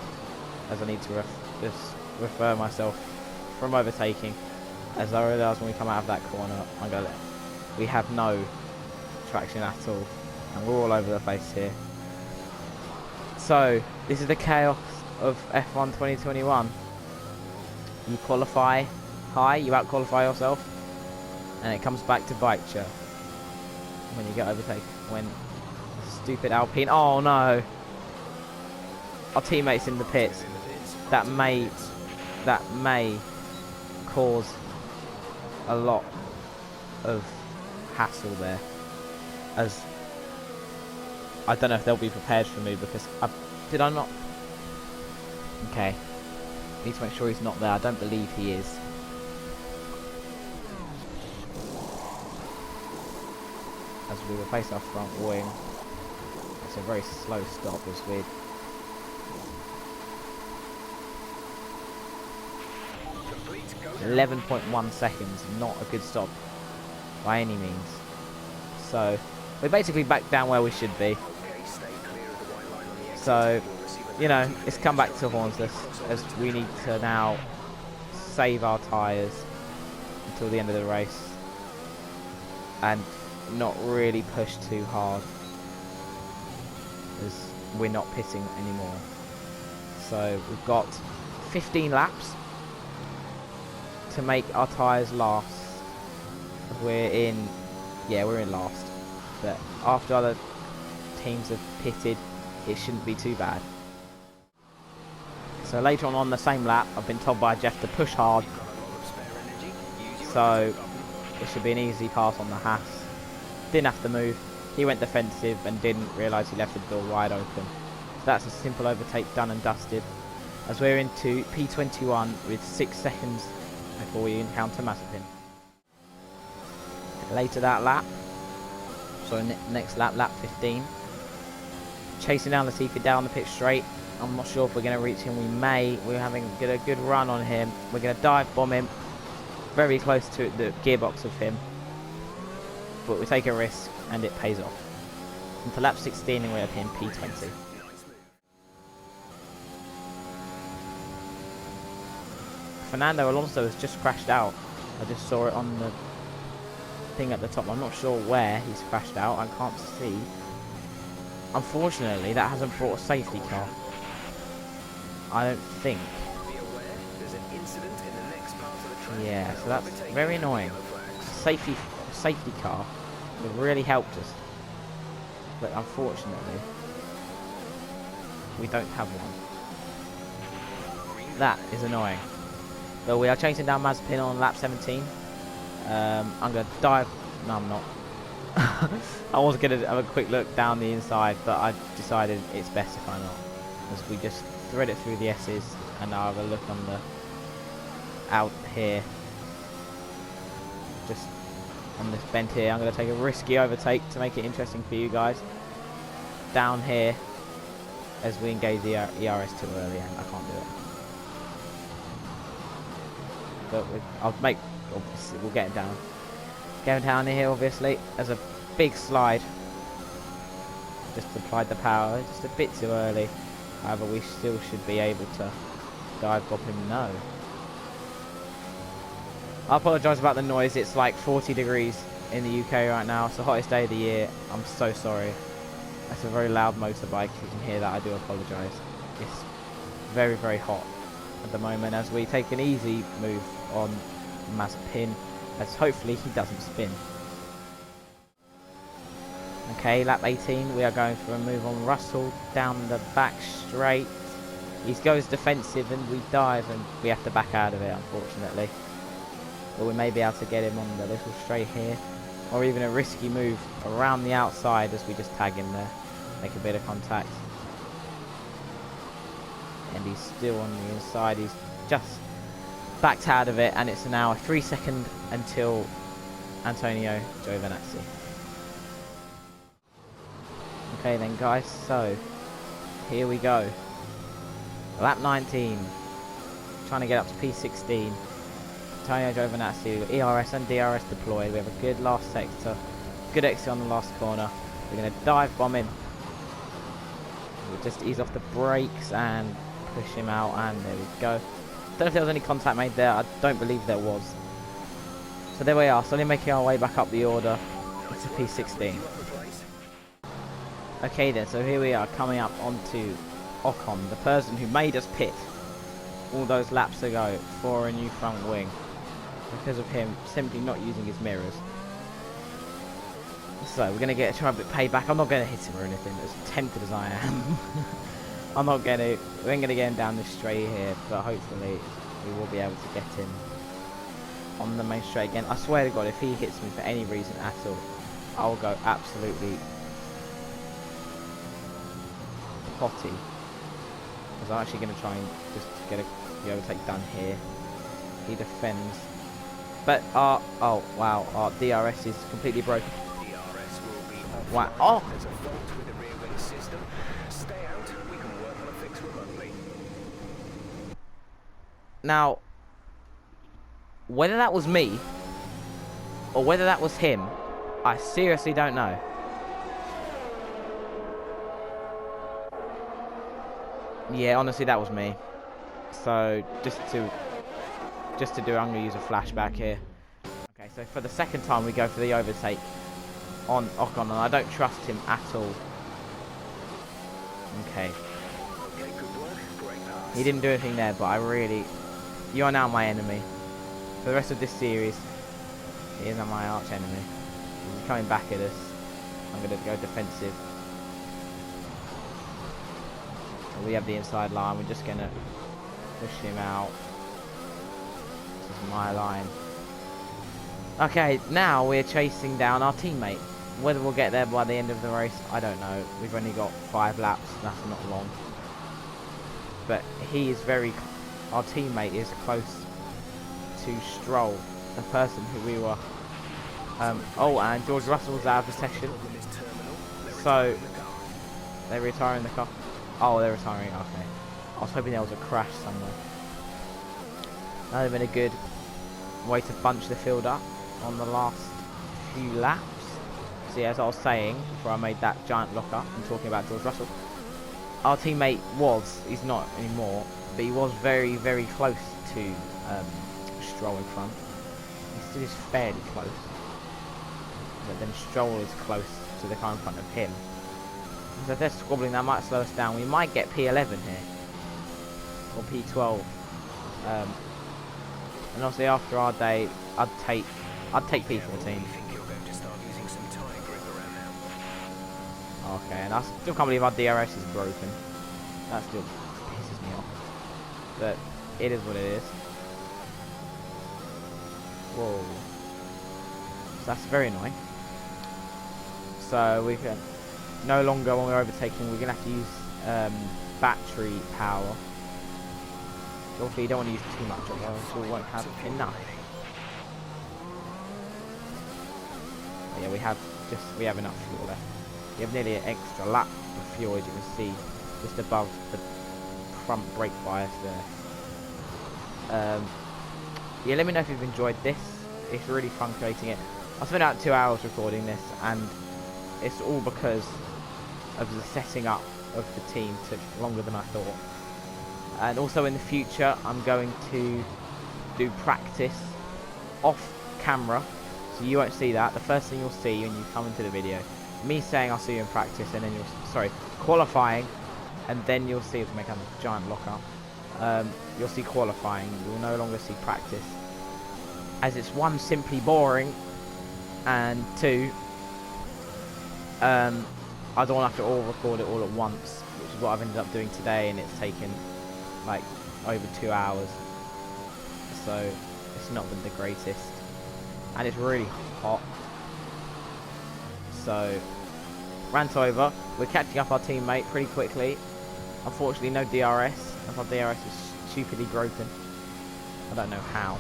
A: as I need to just refer myself from overtaking, as I realise when we come out of that corner, we have no traction at all, and we're all over the place here. So this is the chaos of F1 2021. You qualify high, you out-qualify yourself, and it comes back to bite you when you get overtaken. When stupid Alpine, oh no, our teammates in the pits. That may cause a lot of hassle there, as I don't know if they'll be prepared for me, because did I not? Okay, need to make sure he's not there. I don't believe he is. As we replace our front wing, it's a very slow stop as we 11.1 seconds, not a good stop by any means. So we're basically back down where we should be. So, you know, it's come back to haunt us, as we need to now save our tyres until the end of the race and not really push too hard, as we're not pitting anymore. So we've got 15 laps to make our tyres last. We're in last, but after other teams have pitted, it shouldn't be too bad. So later on the same lap, I've been told by Jeff to push hard, so it should be an easy pass on the Haas. Didn't have to move. He went defensive and didn't realise he left the door wide open. So that's a simple overtake done and dusted, as we're into P21 with 6 seconds before we encounter Mazepin. Later that lap, so next lap, lap 15, chasing down Latifi down the pit straight. I'm not sure if we're going to reach him. We may. We're having a good run on him. We're going to dive bomb him very close to the gearbox of him, but we take a risk and it pays off. Into lap 16 and we're up in P20. Fernando Alonso has just crashed out. I just saw it on the thing at the top. I'm not sure where he's crashed out. I can't see. Unfortunately, that hasn't brought a safety car. I don't think.
C: Be aware, there's an incident in the next part of the track.
A: Yeah, so that's very annoying. Safety car would have really helped us. But unfortunately, we don't have one. That is annoying. But we are chasing down Mazepin on lap 17. I'm going to dive. No, I'm not. I was going to have a quick look down the inside, but I decided it's best if I'm not. Because we just thread it through the S's, and I'll have a look on the out here. Just on this bend here. I'm going to take a risky overtake to make it interesting for you guys. Down here, as we engage the ERS too early, and I can't do it. But obviously, we'll get it down. Going down here, obviously, as a big slide. Just applied the power, just a bit too early. However, we still should be able to dive bomb him. No. I apologise about the noise. It's like 40 degrees in the UK right now. It's the hottest day of the year. I'm so sorry. That's a very loud motorbike. You can hear that. I do apologise. It's very, very hot at the moment as we take an easy move on Mazepin, as hopefully he doesn't spin. Okay, lap 18, we are going for a move on Russell down the back straight. He goes defensive and we dive, and we have to back out of it, unfortunately. But we may be able to get him on the little straight here, or even a risky move around the outside as we just tag him there, make a bit of contact. And he's still on the inside. He's just backed out of it, and it's now a 3 second until Antonio Giovinazzi. Okay then guys, so here we go. Lap 19, trying to get up to P16. Antonio Giovinazzi, ERS and DRS deployed. We have a good last sector, good exit on the last corner. We're going to dive bomb him. We'll just ease off the brakes and push him out, and there we go. Don't know if there was any contact made there. I don't believe there was. So there we are, slowly making our way back up the order to P16. Okay then, so here we are coming up onto Ocon, the person who made us pit all those laps ago for a new front wing because of him simply not using his mirrors. So we're going to try a bit payback. I'm not going to hit him or anything, as tempted as I am. I'm not going to, we ain't going to get him down this straight here, but hopefully we will be able to get him on the main straight again. I swear to God, if he hits me for any reason at all, I will go absolutely potty. Because I'm actually going to try and just get the overtake done here. He defends. But, oh wow, our DRS is completely broken.
C: DRS will be off.
A: Wow, oh!
C: There's a fault with the rear wing system. Stay out, we can work on a fix remotely.
A: Now, whether that was me, or whether that was him, I seriously don't know. Yeah, honestly, that was me. So, just to do, I'm going to use a flashback here. Okay, so for the second time, we go for the overtake on Ocon, and I don't trust him at all. Okay.
C: Okay, good work. Great pass.
A: He didn't do anything there, but you are now my enemy. For the rest of this series, he is my arch enemy. He's coming back at us. I'm going to go defensive. We have the inside line. We're just going to push him out. This is my line. Okay, now we're chasing down our teammate. Whether we'll get there by the end of the race, I don't know. We've only got 5 laps. That's not long. But he is our teammate is close to Stroll, the person who we were. Oh, and George Russell's out of the session. So they're retiring the car. Oh, they're retiring. Okay. I was hoping there was a crash somewhere. That would have been a good way to bunch the field up on the last few laps. See, as I was saying before I made that giant lock up and talking about George Russell, our teammate he's not anymore, but he was very, very close to Stroll in front. He still is fairly close. But then Stroll is close to the car in front of him. So if they're squabbling, that might slow us down. We might get P11 here. Or P12. And obviously after our day, I'd take P14. Okay, and I still can't believe our DRS is broken. That still pisses me off. But it is what it is. Whoa. So that's very annoying. So we can no longer, when we're overtaking, we're gonna have to use battery power. Obviously you don't want to use too much of it, else we won't have enough. But yeah, we have enough fuel left. We have nearly an extra lap of fuel, as you can see, just above the front brake bias there. Yeah, let me know if you've enjoyed this. It's really fun creating it. I spent about 2 hours recording this, and it's all because of the setting up of the team took longer than I thought. And also in the future, I'm going to do practice off camera, so you won't see that. The first thing you'll see when you come into the video, me saying I'll see you in practice, and then qualifying, and then you'll see, to make a giant lockup, you'll see qualifying. You'll no longer see practice, as it's one, simply boring, and two, I don't want to have to all record it all at once, which is what I've ended up doing today, and it's taken like over 2 hours, so it's not been the greatest, and it's really hot. So rant over. We're catching up our teammate pretty quickly. Unfortunately no DRS, as our DRS is stupidly broken. I don't know how,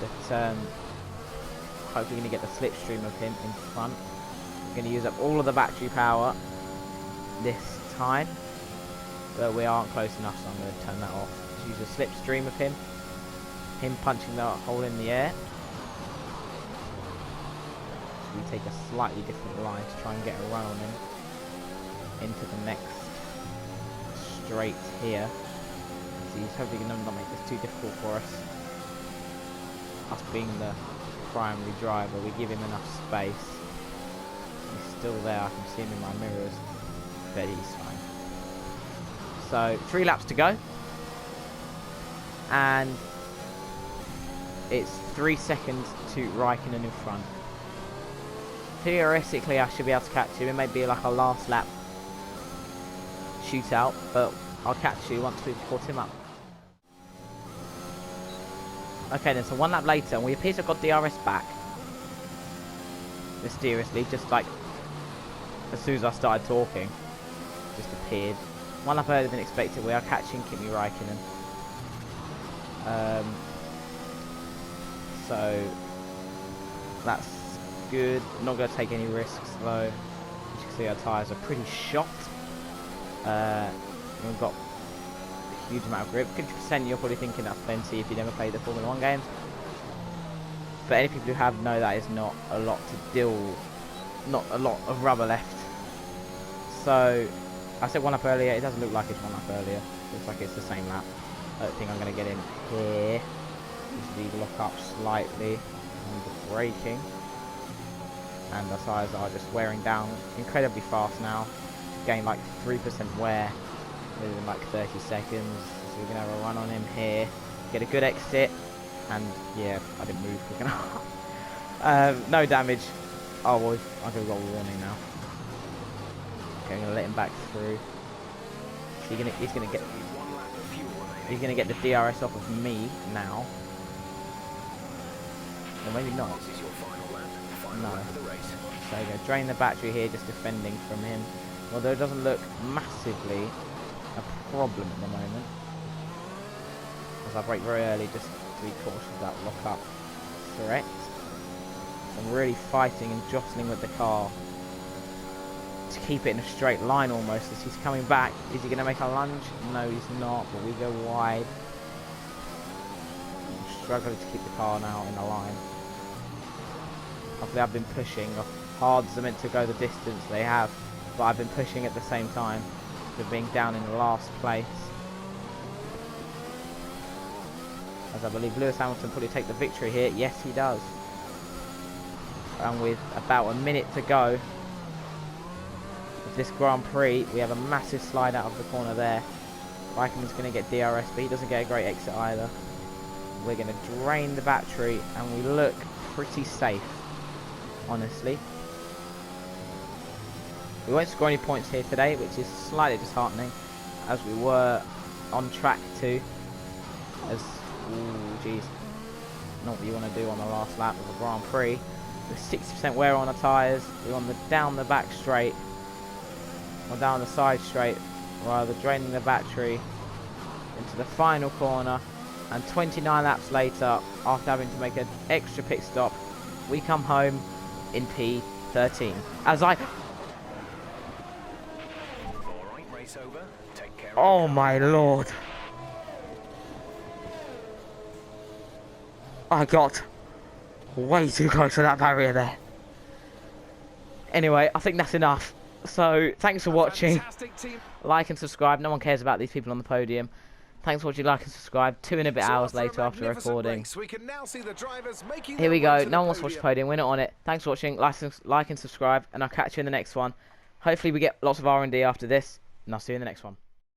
A: but hopefully going to get the slipstream of him in front. We're going to use up all of the battery power this time, but we aren't close enough, so I'm going to turn that off. Just use a slipstream of him punching that hole in the air. So we take a slightly different line to try and get a run on him into the next straight here. So he's hopefully going to not make this too difficult for us. Us being the primary driver, we give him enough space. He's still there, I can see him in my mirrors, but he's fine. So 3 laps to go, and it's 3 seconds to Raikkonen in front. Theoretically I should be able to catch him. It may be like a last lap shootout, but I'll catch you once we've caught him up. Okay then, so 1 lap later, and we appear to have got DRS back. Mysteriously, just like as soon as I started talking, just appeared. 1 lap earlier than expected. We are catching Kimi Raikkonen. So that's good. Not going to take any risks though. As you can see, our tyres are pretty shot. We've got a huge amount of grip. 50%, you're probably thinking that's plenty if you never played the Formula 1 games. But any people who have know that is not a lot to deal, not a lot of rubber left. So I said 1 lap earlier. It doesn't look like it's 1 lap earlier. Looks like it's the same lap. I don't think I'm going to get in here. Usually lock up slightly on the braking. And the tyres are just wearing down incredibly fast now. Gain like 3% wear within like 30 seconds. So we're going to have a run on him here. Get a good exit. And yeah, I didn't move quick enough. No damage. Oh well, I've got a warning now. Okay, I'm going to let him back through. He's going to get the DRS off of me now. Or maybe not. No. So you go, drain the battery here, just defending from him. Although it doesn't look massively a problem at the moment. As I brake very early just to be cautious of that lock-up threat. So I'm really fighting and jostling with the car to keep it in a straight line almost as he's coming back. Is he going to make a lunge? No, he's not, but we go wide. I'm struggling to keep the car now in a line. Hopefully I've been pushing. Hards are meant to go the distance they have, but I've been pushing at the same time to being down in last place. as I believe Lewis Hamilton probably take the victory here. Yes, he does. And with about a minute to go of this Grand Prix, we have a massive slide out of the corner there. Raikkonen's going to get DRS, but he doesn't get a great exit either. We're going to drain the battery, and we look pretty safe, honestly. We won't score any points here today, which is slightly disheartening, as we were on track to. As, ooh, jeez, not what you want to do on the last lap of the Grand Prix. With 60% wear on the tyres, we're on the down the back straight, or down the side straight, rather, draining the battery into the final corner. And 29 laps later, after having to make an extra pit stop, we come home in P13. As I...
C: Alright, race over. Take care.
A: Oh my lord. I got way too close to that barrier there. Anyway, I think that's enough. So, thanks for watching.
D: Fantastic team.
A: Like and subscribe. No one cares about these people on the podium. Thanks for watching. Like and subscribe. 2 and a bit hours later after recording.
D: Race, we can now see the drivers making
A: Here we
D: their way
A: go.
D: to
A: No
D: the
A: one wants to watch the podium. We're not on it. Thanks for watching. Like and subscribe. And I'll catch you in the next one. Hopefully we get lots of R&D after this. And I'll see you in the next one.